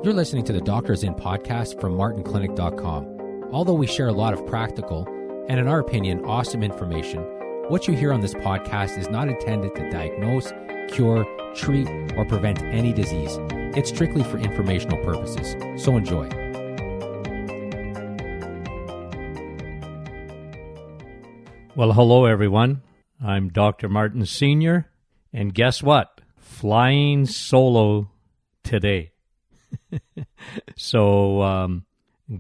You're listening to the Doctors In podcast from martinclinic.com. Although we share a lot of practical and, in our opinion, awesome information, what you hear on this podcast is not intended to diagnose, cure, treat, or prevent any disease. It's strictly for informational purposes. So enjoy. Well, hello everyone. I'm Dr. Martin Sr., and guess what? Flying solo today. So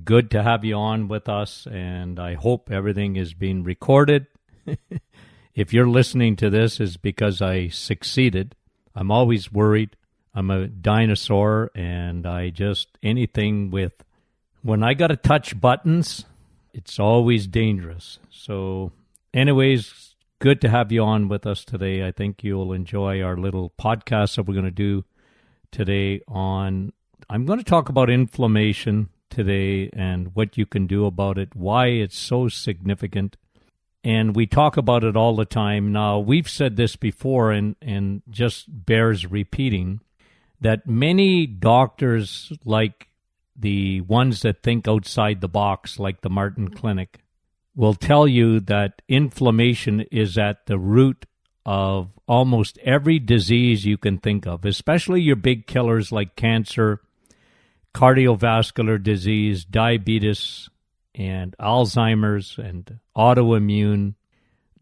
good to have you on with us, and I hope everything is being recorded. If you're listening to this, it's because I succeeded. I'm always worried. I'm a dinosaur, and when I got to touch buttons, it's always dangerous. So anyways, good to have you on with us today. I think you'll enjoy our little podcast that we're going to do today I'm going to talk about inflammation today and what you can do about it, why it's so significant. And we talk about it all the time. Now, we've said this before and just bears repeating, that many doctors, like the ones that think outside the box, like the Martin Clinic, will tell you that inflammation is at the root of almost every disease you can think of, especially your big killers like cancer, cardiovascular disease, diabetes, and Alzheimer's, and autoimmune.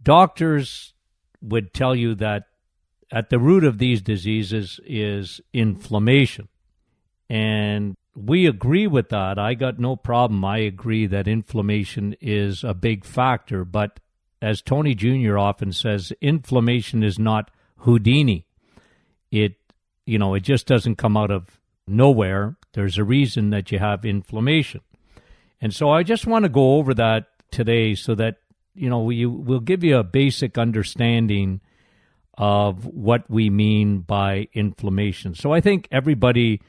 Doctors would tell you that at the root of these diseases is inflammation. And we agree with that. I got no problem. I agree that inflammation is a big factor. But as Tony Jr. often says, inflammation is not Houdini. It just doesn't come out of nowhere. There's a reason that you have inflammation. And so I just want to go over that today so that, we'll give you a basic understanding of what we mean by inflammation. So I think everybody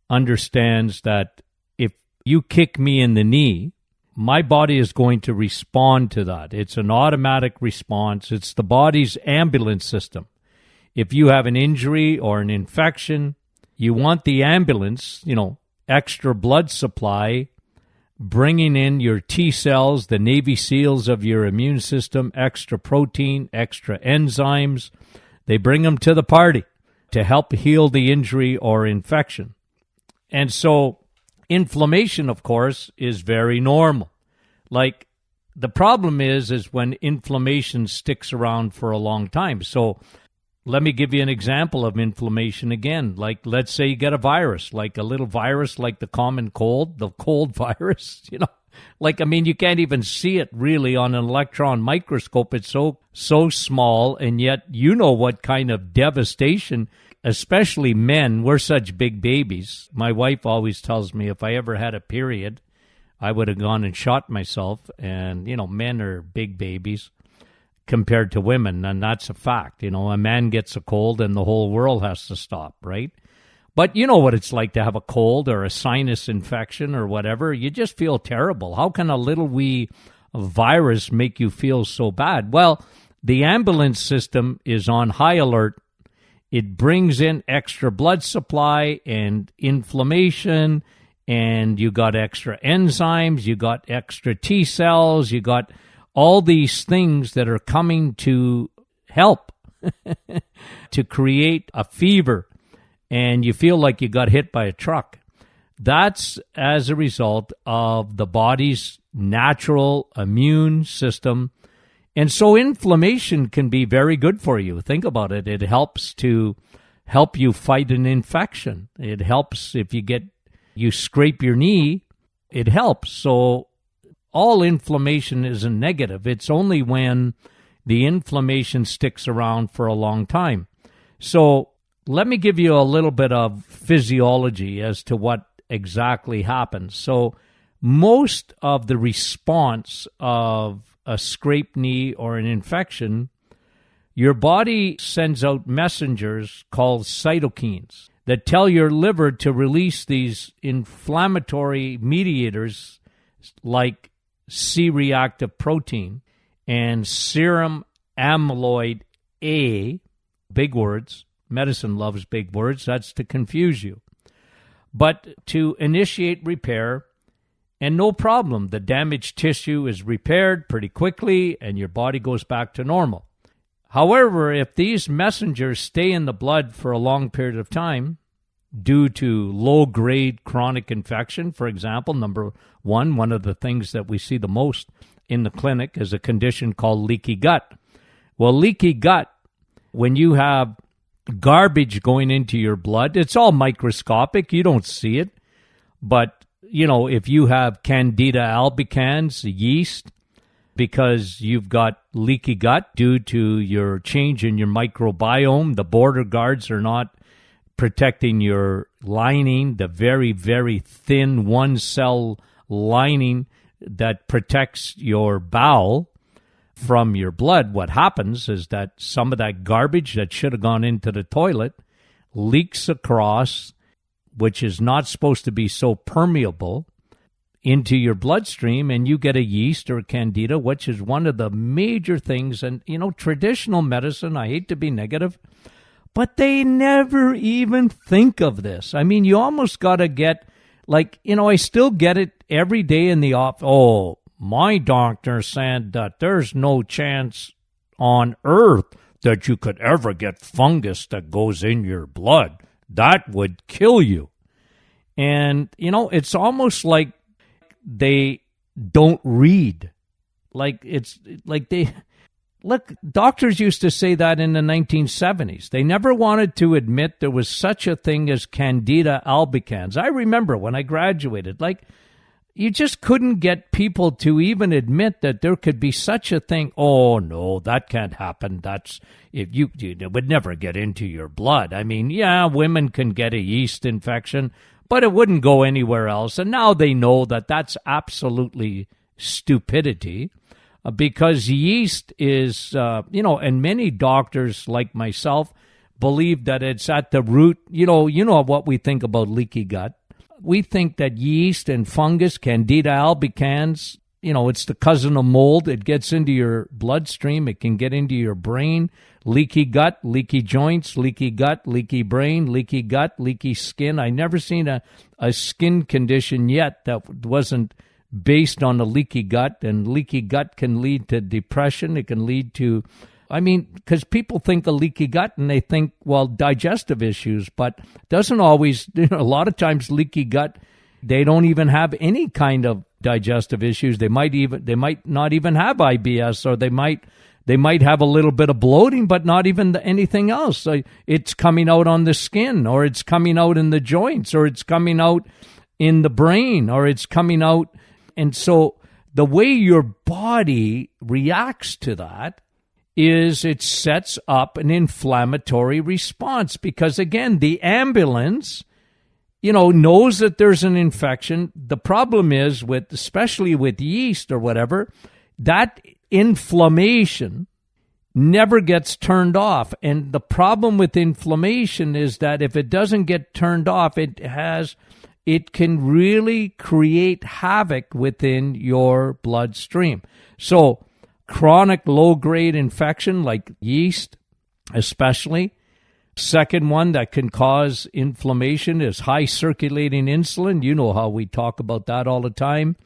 understands that if you kick me in the knee, my body is going to respond to that. It's an automatic response. It's the body's ambulance system. If you have an injury or an infection, you want the ambulance, extra blood supply, bringing in your T cells, the Navy SEALs of your immune system, extra protein, extra enzymes. They bring them to the party to help heal the injury or infection. And so inflammation, of course, is very normal. Like, the problem is when inflammation sticks around for a long time. So let me give you an example of inflammation again. Like, let's say you get a virus, like a little virus like the common cold, the cold virus, you can't even see it really on an electron microscope. It's so small, and yet what kind of devastation, especially men, we're such big babies. My wife always tells me if I ever had a period, I would have gone and shot myself, and, men are big babies compared to women, and that's a fact. A man gets a cold and the whole world has to stop, right? But you know what it's like to have a cold or a sinus infection or whatever. You just feel terrible. How can a little wee virus make you feel so bad? Well, the ambulance system is on high alert. It brings in extra blood supply and inflammation, and you got extra enzymes, you got extra T cells, you got all these things that are coming to help to create a fever, and you feel like you got hit by a truck. That's as a result of the body's natural immune system. And so inflammation can be very good for you. Think about it. It helps to help you fight an infection. It helps if you scrape your knee, it helps. So all inflammation isn't negative. It's only when the inflammation sticks around for a long time. So let me give you a little bit of physiology as to what exactly happens. So most of the response of a scraped knee or an infection, your body sends out messengers called cytokines that tell your liver to release these inflammatory mediators like C-reactive protein and serum amyloid A, big words, medicine loves big words, that's to confuse you. but to initiate repair, and no problem. The damaged tissue is repaired pretty quickly and your body goes back to normal. However, if these messengers stay in the blood for a long period of time due to low-grade chronic infection, for example, number one of the things that we see the most in the clinic is a condition called leaky gut. Well, leaky gut, when you have garbage going into your blood, it's all microscopic. You don't see it. But, if you have Candida albicans, yeast, because you've got leaky gut due to your change in your microbiome, the border guards are not protecting your lining, the very, very thin one-cell lining that protects your bowel from your blood. What happens is that some of that garbage that should have gone into the toilet leaks across, which is not supposed to be so permeable, into your bloodstream, and you get a yeast or a candida, which is one of the major things. And, traditional medicine, I hate to be negative, but they never even think of this. I mean, you almost got to get, I still get it every day in the office. Oh, my doctor said that there's no chance on earth that you could ever get fungus that goes in your blood. That would kill you. And, it's almost like they don't read. Doctors used to say that in the 1970s. They never wanted to admit there was such a thing as Candida albicans. I remember when I graduated, you just couldn't get people to even admit that there could be such a thing. Oh, no, that can't happen. It would never get into your blood. I mean, yeah, women can get a yeast infection, but it wouldn't go anywhere else. And now they know that that's absolutely stupidity, because yeast is, and many doctors like myself believe that it's at the root. You know what we think about leaky gut. We think that yeast and fungus, Candida albicans, it's the cousin of mold. It gets into your bloodstream. It can get into your brain. Leaky gut, leaky joints, leaky gut, leaky brain, leaky gut, leaky skin. I never seen a skin condition yet that wasn't based on a leaky gut, and leaky gut can lead to depression. It can lead to, because people think of leaky gut and they think, well, digestive issues, but doesn't always, a lot of times leaky gut, they don't even have any kind of digestive issues. They might not even have IBS, or they might have a little bit of bloating, but not even anything else. So it's coming out on the skin, or it's coming out in the joints, or it's coming out in the brain, or it's coming out. And so the way your body reacts to that is it sets up an inflammatory response, because, again, the ambulance, knows that there's an infection. The problem is especially with yeast or whatever, that inflammation never gets turned off. And the problem with inflammation is that if it doesn't get turned off, it can really create havoc within your bloodstream. So chronic low-grade infection like yeast especially. Second one that can cause inflammation is high circulating insulin. You know how we talk about that all the time.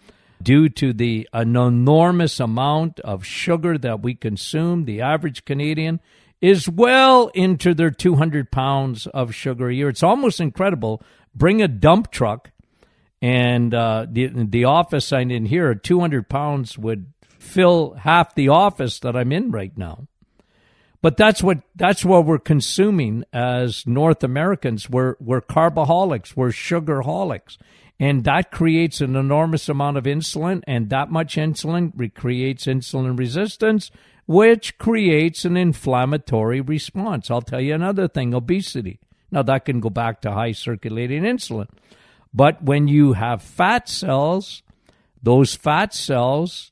Due to an enormous amount of sugar that we consume, the average Canadian is well into their 200 pounds of sugar a year. It's almost incredible. Bring a dump truck, and the office I'm in here, 200 pounds would fill half the office that I'm in right now. But that's what we're consuming as North Americans. We're carboholics, we're sugarholics. And that creates an enormous amount of insulin, and that much insulin creates insulin resistance, which creates an inflammatory response. I'll tell you another thing, obesity. Now, that can go back to high circulating insulin. But when you have fat cells, those fat cells,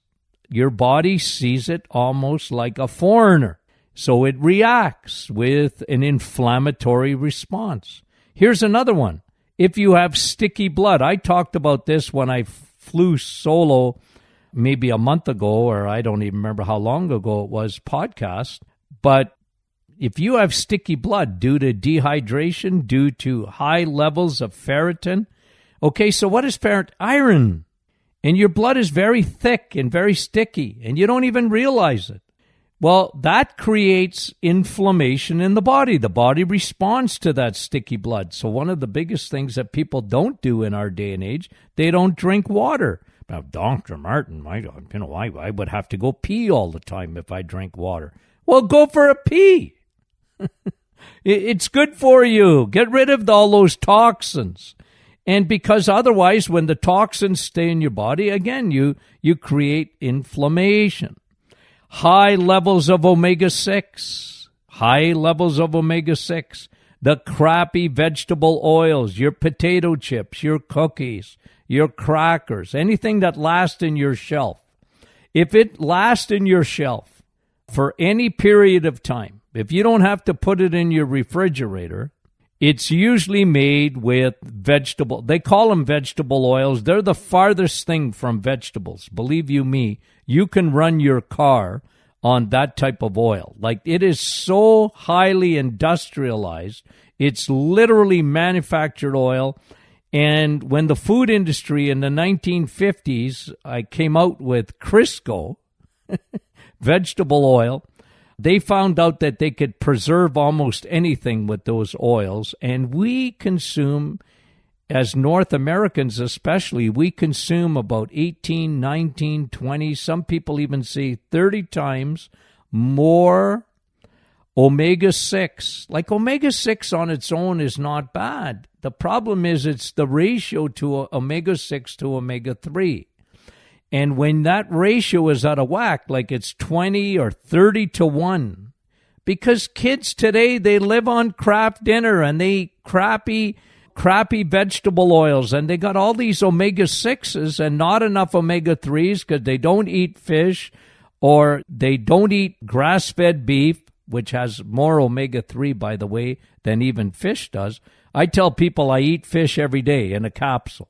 your body sees it almost like a foreigner. So it reacts with an inflammatory response. Here's another one. If you have sticky blood, I talked about this when I flew solo maybe a month ago, or I don't even remember how long ago it was, podcast. But if you have sticky blood due to dehydration, due to high levels of ferritin, okay, so what is ferritin? Iron. And your blood is very thick and very sticky, and you don't even realize it. Well, that creates inflammation in the body. The body responds to that sticky blood. So one of the biggest things that people don't do in our day and age, they don't drink water. Now, Dr. Martin, I would have to go pee all the time if I drank water. Well, go for a pee. It's good for you. Get rid of all those toxins. And because otherwise, when the toxins stay in your body, again, you create inflammation. High levels of omega-6. High levels of omega-6. The crappy vegetable oils, your potato chips, your cookies, your crackers, anything that lasts in your shelf. If it lasts in your shelf for any period of time, if you don't have to put it in your refrigerator, it's usually made with vegetable. They call them vegetable oils. They're the farthest thing from vegetables. Believe you me, you can run your car on that type of oil. Like, it is so highly industrialized. It's literally manufactured oil. And when the food industry in the 1950s, I came out with Crisco, vegetable oil, they found out that they could preserve almost anything with those oils. And we consume, as North Americans especially, we consume about 18, 19, 20, some people even say 30 times more omega-6. Like, omega-6 on its own is not bad. The problem is it's the ratio to omega-6 to omega-3. And when that ratio is out of whack, like it's 20 or 30 to 1, because kids today, they live on Kraft Dinner and they eat crappy vegetable oils, and they got all these omega-6s and not enough omega-3s because they don't eat fish or they don't eat grass-fed beef, which has more omega-3, by the way, than even fish does. I tell people I eat fish every day in a capsule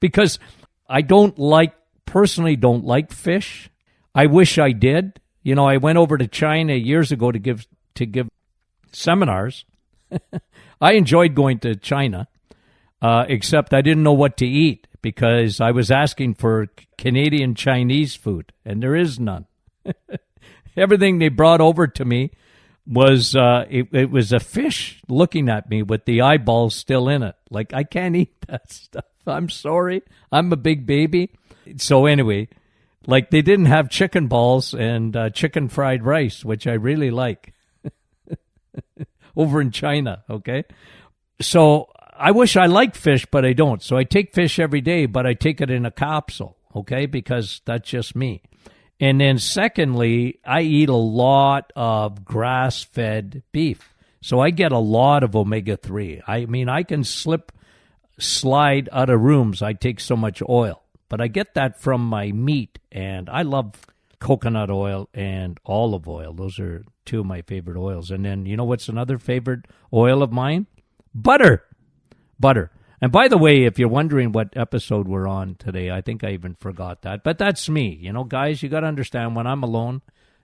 because I personally don't like fish. I wish I did. You know, I went over to China years ago to give seminars. I enjoyed going to China, except I didn't know what to eat because I was asking for Canadian Chinese food, and there is none. Everything they brought over to me was it was a fish looking at me with the eyeballs still in it. Like, I can't eat that stuff. I'm sorry. I'm a big baby. So anyway, like, they didn't have chicken balls and chicken fried rice, which I really like, over in China, okay? So I wish I liked fish, but I don't. So I take fish every day, but I take it in a capsule, okay? Because that's just me. And then secondly, I eat a lot of grass-fed beef. So I get a lot of omega-3. I mean, I can slide out of rooms. I take so much oil. But I get that from my meat, and I love coconut oil and olive oil. Those are two of my favorite oils. And then, you know what's another favorite oil of mine? Butter. And by the way, if you're wondering what episode we're on today, I think I even forgot that. But that's me. You know, guys, you got to understand, when I'm alone,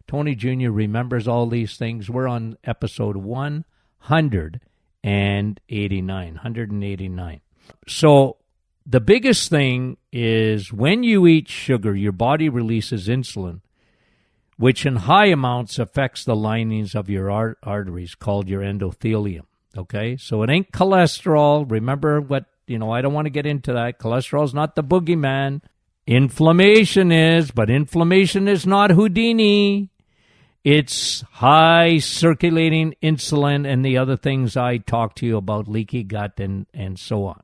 Tony Jr. remembers all these things. We're on episode 189. So the biggest thing is when you eat sugar, your body releases insulin, which in high amounts affects the linings of your arteries, called your endothelium. Okay, so it ain't cholesterol. Remember what, I don't want to get into that. Cholesterol is not the boogeyman. Inflammation is, but inflammation is not Houdini. It's high circulating insulin and the other things I talked to you about, leaky gut and so on.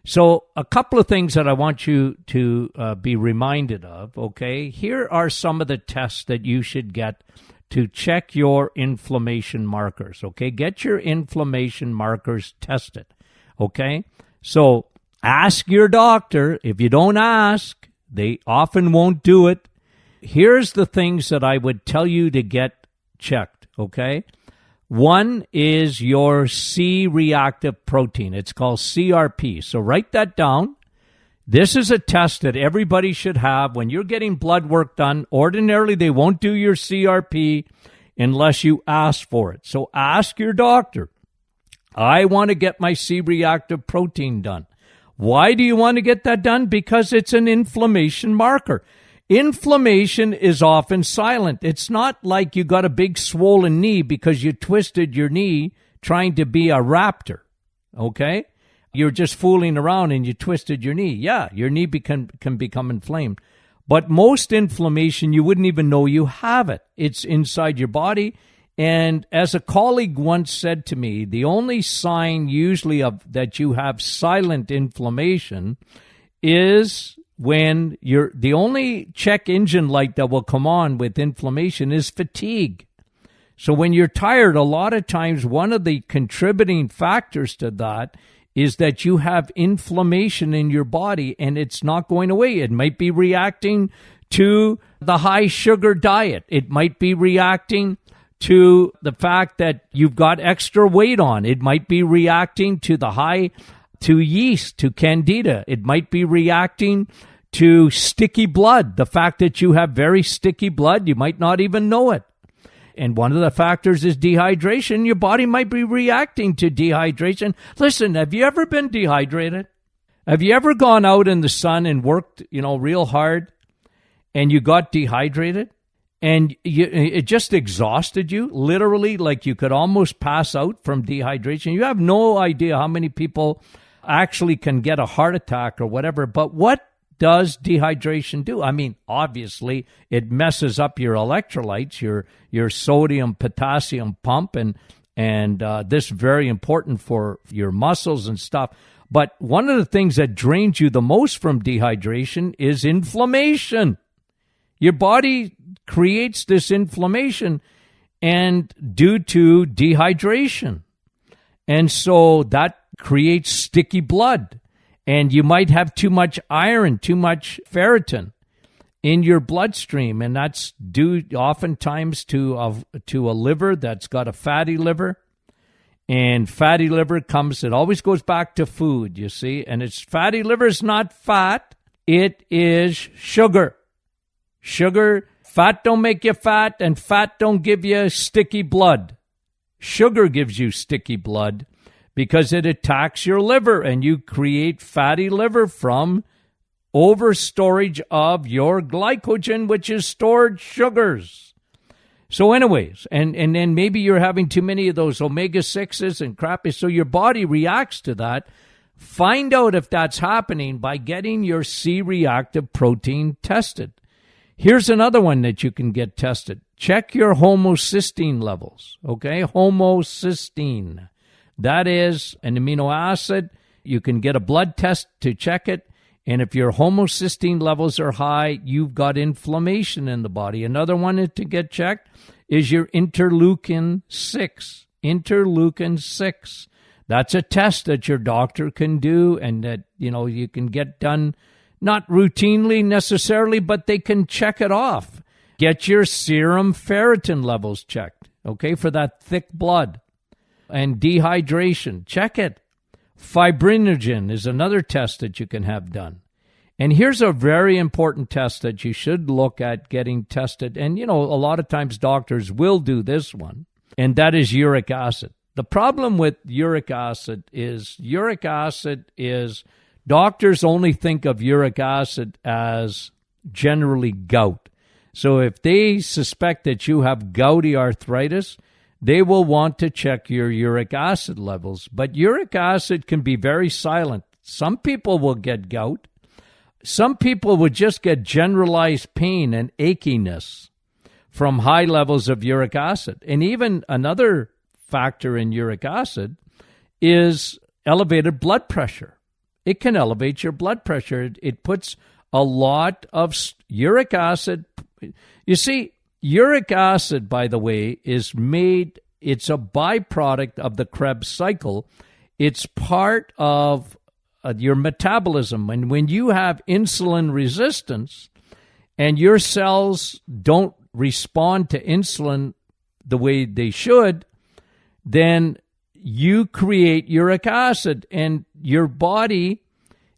So a couple of things that I want you to be reminded of, okay? Here are some of the tests that you should get to check your inflammation markers, okay? Get your inflammation markers tested, okay? So ask your doctor. If you don't ask, they often won't do it. Here's the things that I would tell you to get checked, okay? One is your C-reactive protein. It's called CRP. So write that down. This is a test that everybody should have when you're getting blood work done. Ordinarily, they won't do your CRP. unless you ask for it. So ask your doctor, I want to get my C-reactive protein done. Why do you want to get that done? Because it's an inflammation marker. Inflammation is often silent. It's not like you got a big swollen knee because you twisted your knee trying to be a raptor, okay? You're just fooling around and you twisted your knee. Yeah, your knee can become inflamed. But most inflammation, you wouldn't even know you have it. It's inside your body. And as a colleague once said to me, the only sign usually of that you have silent inflammation is when the only check engine light that will come on with inflammation is fatigue. So when you're tired, a lot of times one of the contributing factors to that is that you have inflammation in your body and it's not going away. It might be reacting to the high sugar diet. It might be reacting to the fact that you've got extra weight on. It might be reacting to to yeast, to candida. It might be reacting to sticky blood. The fact that you have very sticky blood, you might not even know it. And one of the factors is dehydration. Your body might be reacting to dehydration. Listen, have you ever been dehydrated? Have you ever gone out in the sun and worked, real hard and you got dehydrated? And it just exhausted you, literally, like you could almost pass out from dehydration. You have no idea how many people actually can get a heart attack or whatever. But what does dehydration do? I mean, obviously, it messes up your electrolytes, your sodium, potassium pump, and this is very important for your muscles and stuff. But one of the things that drains you the most from dehydration is inflammation. Your body creates this inflammation and due to dehydration. And so that creates sticky blood. And you might have too much iron, too much ferritin in your bloodstream. And that's due oftentimes to a liver that's got a fatty liver. And fatty liver it always goes back to food, you see. And fatty liver is not fat. It is sugar. Sugar, fat don't make you fat, and fat don't give you sticky blood. Sugar gives you sticky blood because it attacks your liver, and you create fatty liver from overstorage of your glycogen, which is stored sugars. So anyways, and then maybe you're having too many of those omega-6s and crap, so your body reacts to that. Find out if that's happening by getting your C-reactive protein tested. Here's another one that you can get tested. Check your homocysteine levels, okay? Homocysteine. That is an amino acid. You can get a blood test to check it. And if your homocysteine levels are high, you've got inflammation in the body. Another one to get checked is your interleukin 6. Interleukin 6. That's a test that your doctor can do and that, you can get done not routinely necessarily, but they can check it off. Get your serum ferritin levels checked, okay, for that thick blood. And dehydration, check it. Fibrinogen is another test that you can have done. And here's a very important test that you should look at getting tested. And, a lot of times doctors will do this one, and that is uric acid. The problem with uric acid is doctors only think of uric acid as generally gout. So if they suspect that you have gouty arthritis, they will want to check your uric acid levels. But uric acid can be very silent. Some people will get gout. Some people would just get generalized pain and achiness from high levels of uric acid. And even another factor in uric acid is elevated blood pressure. It can elevate your blood pressure. It puts a lot of uric acid. You see, uric acid, by the way, it's a byproduct of the Krebs cycle. It's part of your metabolism. And when you have insulin resistance and your cells don't respond to insulin the way they should, then you create uric acid, and your body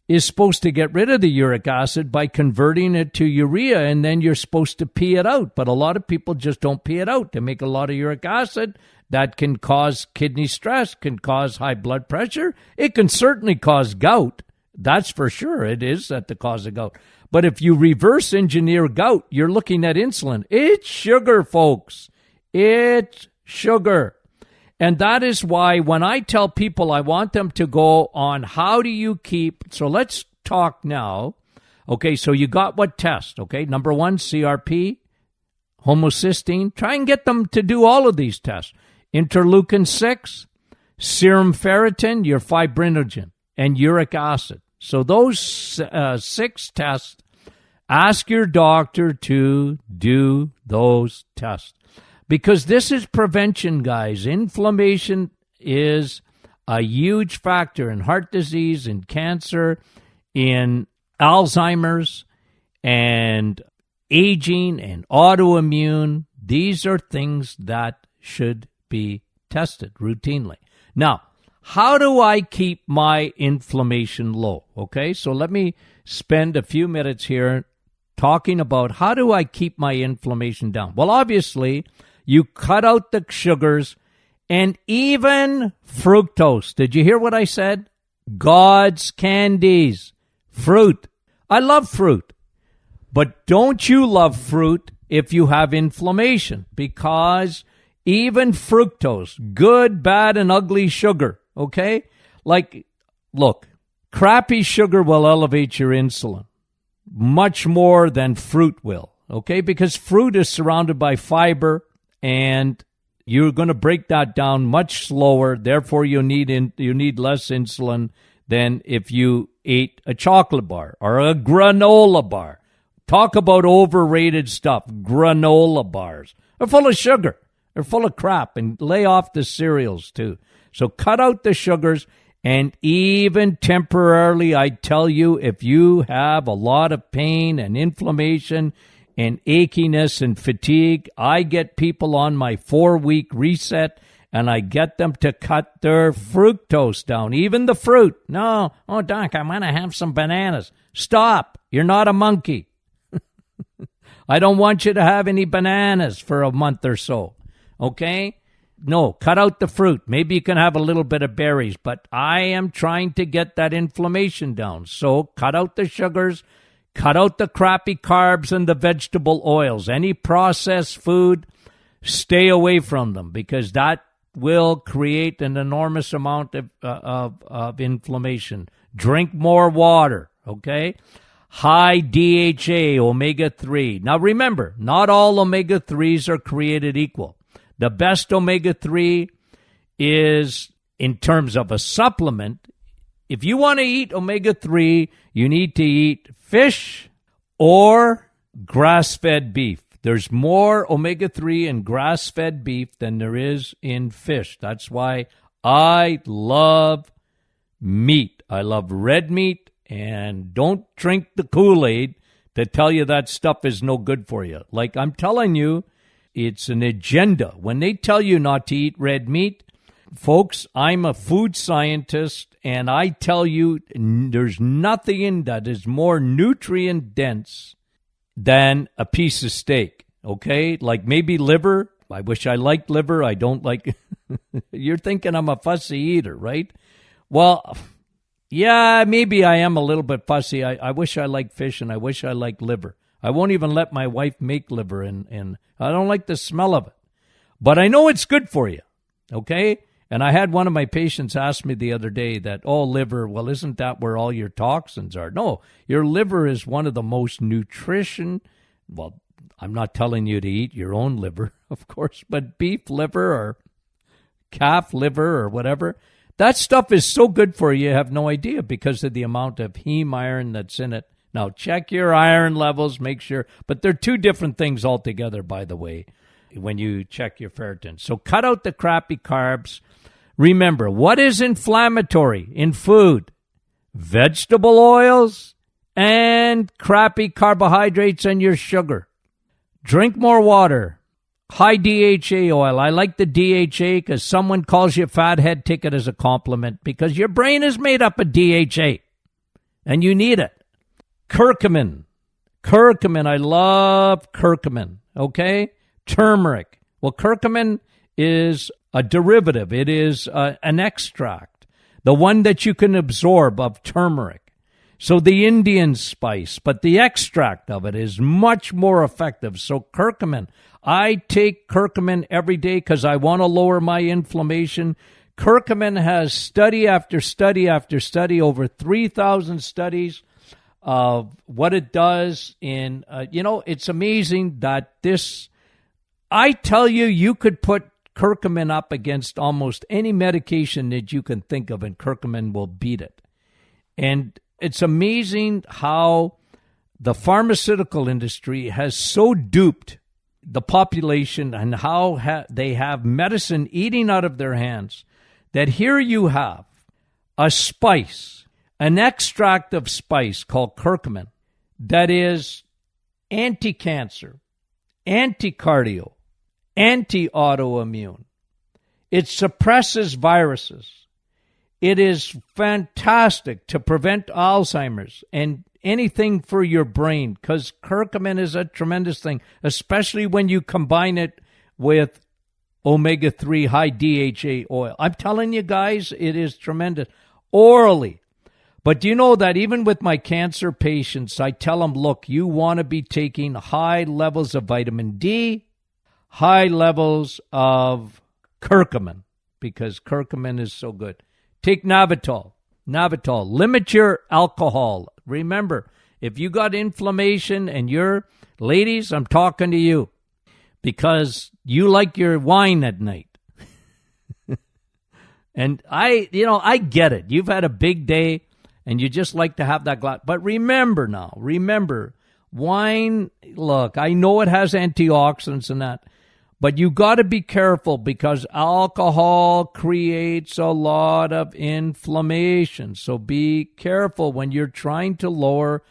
is supposed to get rid of the uric acid by converting it to urea, and then you're supposed to pee it out. But a lot of people just don't pee it out. They make a lot of uric acid. That can cause kidney stress, can cause high blood pressure. It can certainly cause gout. That's for sure. It is at the cause of gout. But if you reverse engineer gout, you're looking at insulin. It's sugar, folks. It's sugar. And that is why when I tell people I want them to go on how do you keep, so let's talk now. Okay, so you got what test, okay? Number 1, CRP, homocysteine. Try and get them to do all of these tests. Interleukin-6, serum ferritin, your fibrinogen, and uric acid. So those 6 tests, ask your doctor to do those tests. Because this is prevention, guys. Inflammation is a huge factor in heart disease, in cancer, in Alzheimer's, and aging, and autoimmune. These are things that should be tested routinely. Now, how do I keep my inflammation low? Okay, so let me spend a few minutes here talking about how do I keep my inflammation down. Well, obviously, you cut out the sugars and even fructose. Did you hear what I said? God's candies. Fruit. I love fruit. But don't you love fruit if you have inflammation? Because even fructose, good, bad, and ugly sugar, okay? Like, look, crappy sugar will elevate your insulin much more than fruit will, okay? Because fruit is surrounded by fiber, and you're going to break that down much slower. Therefore, you need less insulin than if you ate a chocolate bar or a granola bar. Talk about overrated stuff. Granola bars. They're full of sugar. They're full of crap. And lay off the cereals, too. So cut out the sugars. And even temporarily, I tell you, if you have a lot of pain and inflammation and achiness and fatigue, I get people on my 4-week reset, and I get them to cut their fructose down, even the fruit. No, oh, Doc, I want to have some bananas. Stop. You're not a monkey. I don't want you to have any bananas for a month or so, okay? No, cut out the fruit. Maybe you can have a little bit of berries, but I am trying to get that inflammation down. So cut out the sugars, cut out the crappy carbs and the vegetable oils. Any processed food, stay away from them because that will create an enormous amount of inflammation. Drink more water, okay? High DHA, omega-3. Now remember, not all omega-3s are created equal. The best omega-3 is, in terms of a supplement, if you want to eat omega-3, you need to eat fish or grass-fed beef. There's more omega-3 in grass-fed beef than there is in fish. That's why I love meat. I love red meat, and don't drink the Kool-Aid to tell you that stuff is no good for you. Like I'm telling you, it's an agenda. When they tell you not to eat red meat, folks, I'm a food scientist, and I tell you there's nothing that is more nutrient-dense than a piece of steak, okay? Like maybe liver. I wish I liked liver. I don't like... You're thinking I'm a fussy eater, right? Well, yeah, maybe I am a little bit fussy. I wish I liked fish, and I wish I liked liver. I won't even let my wife make liver, and I don't like the smell of it. But I know it's good for you, okay? And I had one of my patients ask me the other day that, oh, liver, well, isn't that where all your toxins are? No, your liver is one of the most well, I'm not telling you to eat your own liver, of course, but beef liver or calf liver or whatever, that stuff is so good for you, you have no idea because of the amount of heme iron that's in it. Now, check your iron levels, make sure. But they're two different things altogether, by the way, when you check your ferritin. So cut out the crappy carbs. Remember, what is inflammatory in food? Vegetable oils and crappy carbohydrates and your sugar. Drink more water. High DHA oil. I like the DHA because someone calls you fathead ticket as a compliment because your brain is made up of DHA. and you need it. Curcumin. I love curcumin, okay? Turmeric. Well, curcumin is a derivative. It is an extract, the one that you can absorb of turmeric. So the Indian spice, but the extract of it is much more effective. So curcumin, I take curcumin every day because I want to lower my inflammation. Curcumin has study after study after study, over 3,000 studies of what it does in, it's amazing that this, I tell you, you could put curcumin up against almost any medication that you can think of, and curcumin will beat it. And it's amazing how the pharmaceutical industry has so duped the population and how they have medicine eating out of their hands, that here you have a spice, an extract of spice called curcumin that is anti-cancer, anti-cardio, anti-autoimmune. It suppresses viruses. It is fantastic to prevent Alzheimer's and anything for your brain, because curcumin is a tremendous thing, especially when you combine it with omega-3 high DHA oil. I'm telling you guys, it is tremendous. Orally. But do you know that even with my cancer patients, I tell them, look, you want to be taking high levels of vitamin D, high levels of curcumin, because curcumin is so good. Take Navitol. Limit your alcohol. Remember, if you got inflammation and ladies, I'm talking to you because you like your wine at night. And I get it. You've had a big day and you just like to have that glass. But remember, wine, look, I know it has antioxidants and that, but you got to be careful because alcohol creates a lot of inflammation. So be careful when you're trying to lower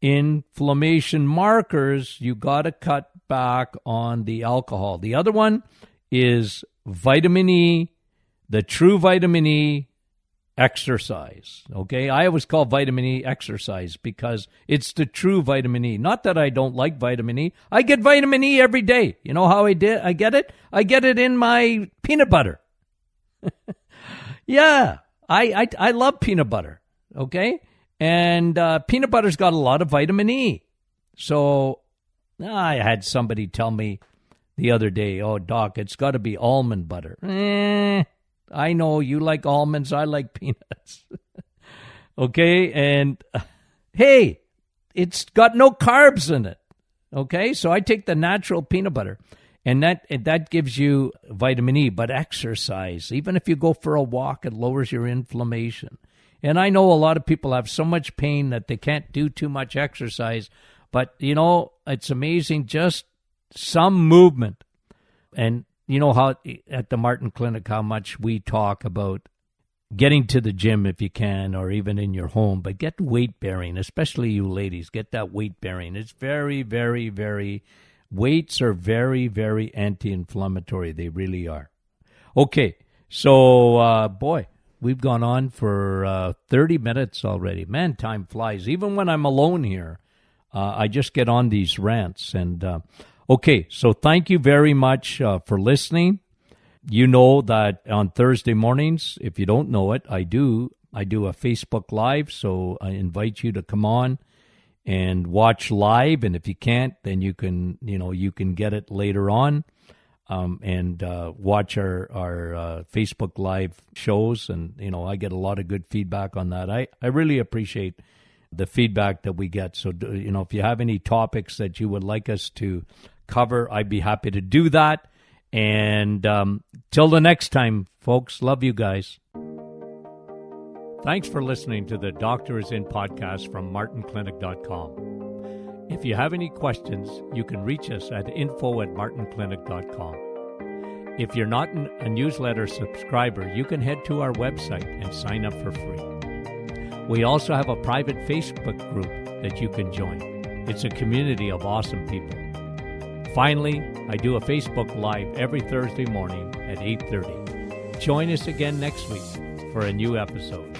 inflammation markers. You got to cut back on the alcohol. The other one is vitamin E, the true vitamin E exercise. Okay, I always call vitamin E exercise because it's the true vitamin E. Not that I don't like vitamin E. I get vitamin E every day. You know how I get it? I get it in my peanut butter. Yeah, I love peanut butter. Okay, and peanut butter's got a lot of vitamin E. So I had somebody tell me the other day, "Oh, doc, it's got to be almond butter." I know you like almonds. I like peanuts. Okay. And hey, it's got no carbs in it. Okay. So I take the natural peanut butter and that gives you vitamin E. But exercise, even if you go for a walk, it lowers your inflammation. And I know a lot of people have so much pain that they can't do too much exercise. But, it's amazing, just some movement. And you know how at the Martin Clinic, how much we talk about getting to the gym if you can, or even in your home, but get weight bearing, especially you ladies, get that weight bearing. It's very, very, very, weights are very, very anti-inflammatory. They really are. Okay. So, boy, we've gone on for 30 minutes already. Man, time flies. Even when I'm alone here, I just get on these rants and, okay, so thank you very much for listening. You know that on Thursday mornings, if you don't know it, I do a Facebook Live, so I invite you to come on and watch live. And if you can't, then you can get it later on and watch our Facebook Live shows. And I get a lot of good feedback on that. I really appreciate the feedback that we get. So if you have any topics that you would like us to cover, I'd be happy to do that. And till the next time, folks, love you guys. Thanks for listening to the Doctor Is In podcast from martinclinic.com. If you have any questions, you can reach us at info@martinclinic.com. If you're not a newsletter subscriber, you can head to our website and sign up for free. We also have a private Facebook group that you can join. It's a community of awesome people. Finally, I do a Facebook Live every Thursday morning at 8:30. Join us again next week for a new episode.